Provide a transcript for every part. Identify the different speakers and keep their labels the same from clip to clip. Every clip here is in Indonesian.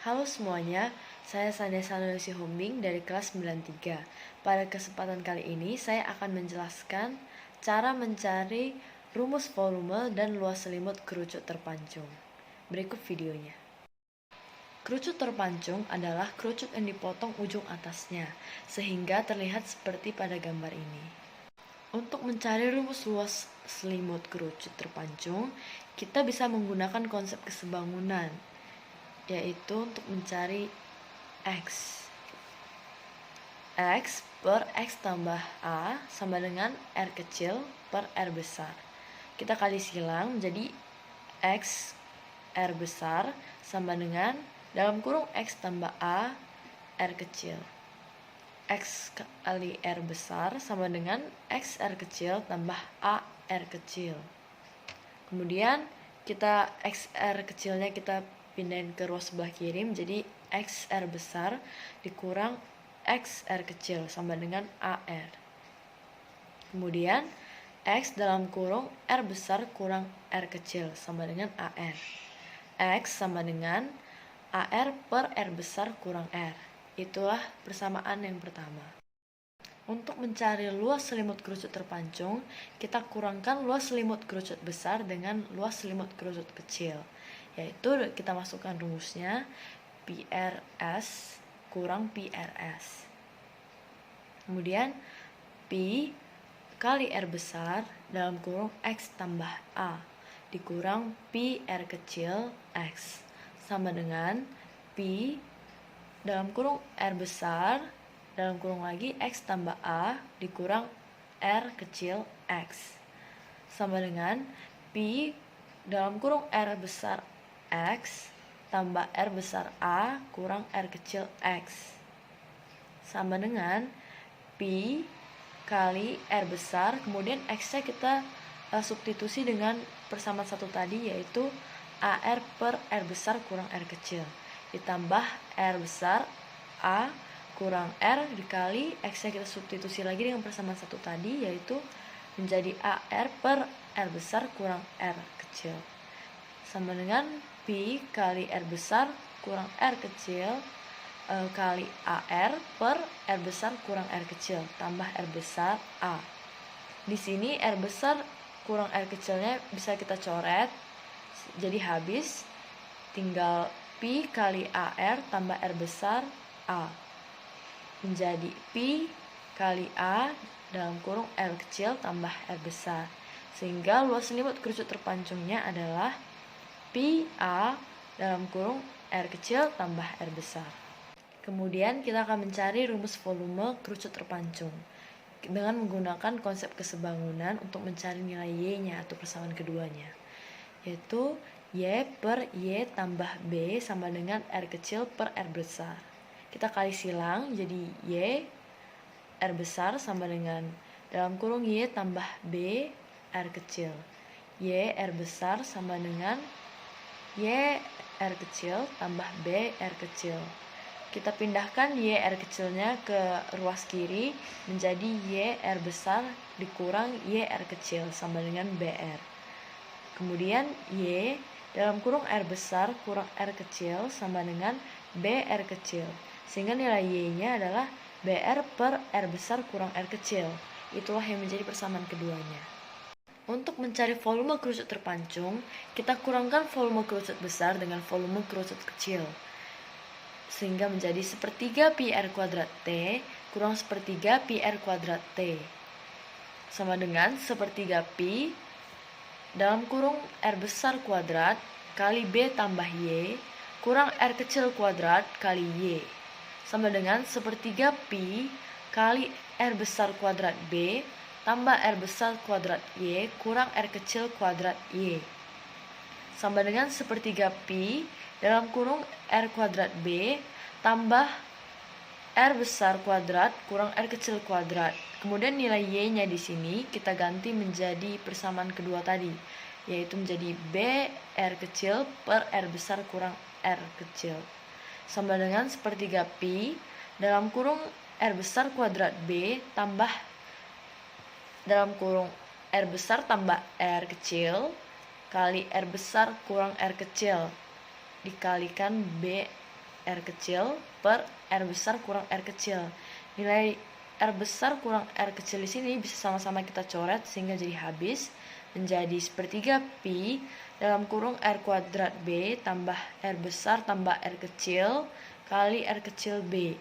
Speaker 1: Halo semuanya, saya Sania Sanusi Hombing dari kelas 93. Pada kesempatan kali ini, saya akan menjelaskan cara mencari rumus volume dan luas selimut kerucut terpancung. Berikut videonya. Kerucut terpancung adalah kerucut yang dipotong ujung atasnya, sehingga terlihat seperti pada gambar ini. Untuk mencari rumus luas selimut kerucut terpancung, kita bisa menggunakan konsep kesebangunan, yaitu untuk mencari X. X per X tambah A sama dengan R kecil per R besar. Kita kali silang menjadi X R besar sama dengan dalam kurung X tambah A R kecil. X kali R besar sama dengan X R kecil tambah A R kecil. Kemudian kita X R kecilnya kita pindahin ke ruas sebelah kiri menjadi XR besar dikurang XR kecil sama dengan AR. Kemudian X dalam kurung R besar kurang R kecil sama dengan AR. X sama dengan AR per R besar kurang R. Itulah persamaan yang pertama. Untuk mencari luas selimut kerucut terpancung, kita kurangkan luas selimut kerucut besar dengan luas selimut kerucut kecil. Yaitu kita masukkan rumusnya PRS kurang PRS. Kemudian P kali R besar dalam kurung X tambah A dikurang PR kecil X sama dengan P dalam kurung R besar dalam kurung lagi X tambah A dikurang R kecil X sama dengan P dalam kurung R besar X tambah R besar A kurang R kecil X sama dengan P kali R besar, kemudian X-nya kita substitusi dengan persamaan satu tadi, yaitu AR per R besar kurang R kecil ditambah R besar A kurang R dikali X-nya kita substitusi lagi dengan persamaan satu tadi, yaitu menjadi AR per R besar kurang R kecil sama dengan P kali R besar kurang R kecil kali AR per R besar kurang R kecil tambah R besar A. Di sini R besar kurang R kecilnya bisa kita coret, jadi habis tinggal P kali AR tambah R besar A menjadi P kali A dalam kurung R kecil tambah R besar, sehingga luas selimut kerucut terpancungnya adalah PA dalam kurung R kecil tambah R besar. Kemudian kita akan mencari rumus volume kerucut terpancung dengan menggunakan konsep kesebangunan untuk mencari nilai Y-nya atau persamaan keduanya, yaitu Y per Y tambah B sama dengan R kecil per R besar. Kita kali silang jadi Y R besar sama dengan dalam kurung Y tambah B R kecil. Y R besar sama dengan Y R kecil tambah B R kecil. Kita pindahkan Y R kecilnya ke ruas kiri menjadi Y R besar dikurang Y R kecil sama dengan BR. Kemudian Y dalam kurung R besar kurang R kecil sama dengan BR kecil, sehingga nilai Y-nya adalah BR per R besar kurang R kecil. Itulah yang menjadi persamaan keduanya. Untuk mencari volume kerucut terpancung, kita kurangkan volume kerucut besar dengan volume kerucut kecil, sehingga menjadi sepertiga pi R kuadrat T kurang sepertiga pi R kuadrat T sama dengan sepertiga pi dalam kurung R besar kuadrat kali B tambah Y kurang R kecil kuadrat kali Y sama dengan sepertiga pi kali R besar kuadrat B tambah R besar kuadrat Y kurang R kecil kuadrat Y sama dengan sepertiga pi dalam kurung R kuadrat B tambah R besar kuadrat kurang R kecil kuadrat. Kemudian nilai Y-nya di sini kita ganti menjadi persamaan kedua tadi, yaitu menjadi B R kecil per R besar kurang R kecil sama dengan sepertiga pi dalam kurung R besar kuadrat B tambah dalam kurung R besar tambah R kecil kali R besar kurang R kecil dikalikan B R kecil per R besar kurang R kecil. Nilai R besar kurang R kecil di sini bisa sama-sama kita coret sehingga jadi habis menjadi sepertiga pi dalam kurung R kuadrat B tambah R besar tambah R kecil kali R kecil B.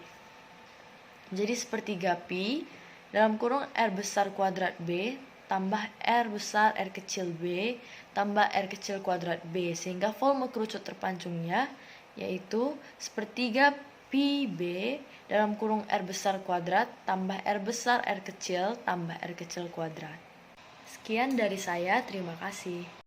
Speaker 1: Jadi sepertiga pi dalam kurung R besar kuadrat B tambah R besar R kecil B tambah R kecil kuadrat B, sehingga volume kerucut terpancungnya yaitu sepertiga pi B dalam kurung R besar kuadrat tambah R besar R kecil tambah R kecil kuadrat. Sekian dari saya, terima kasih.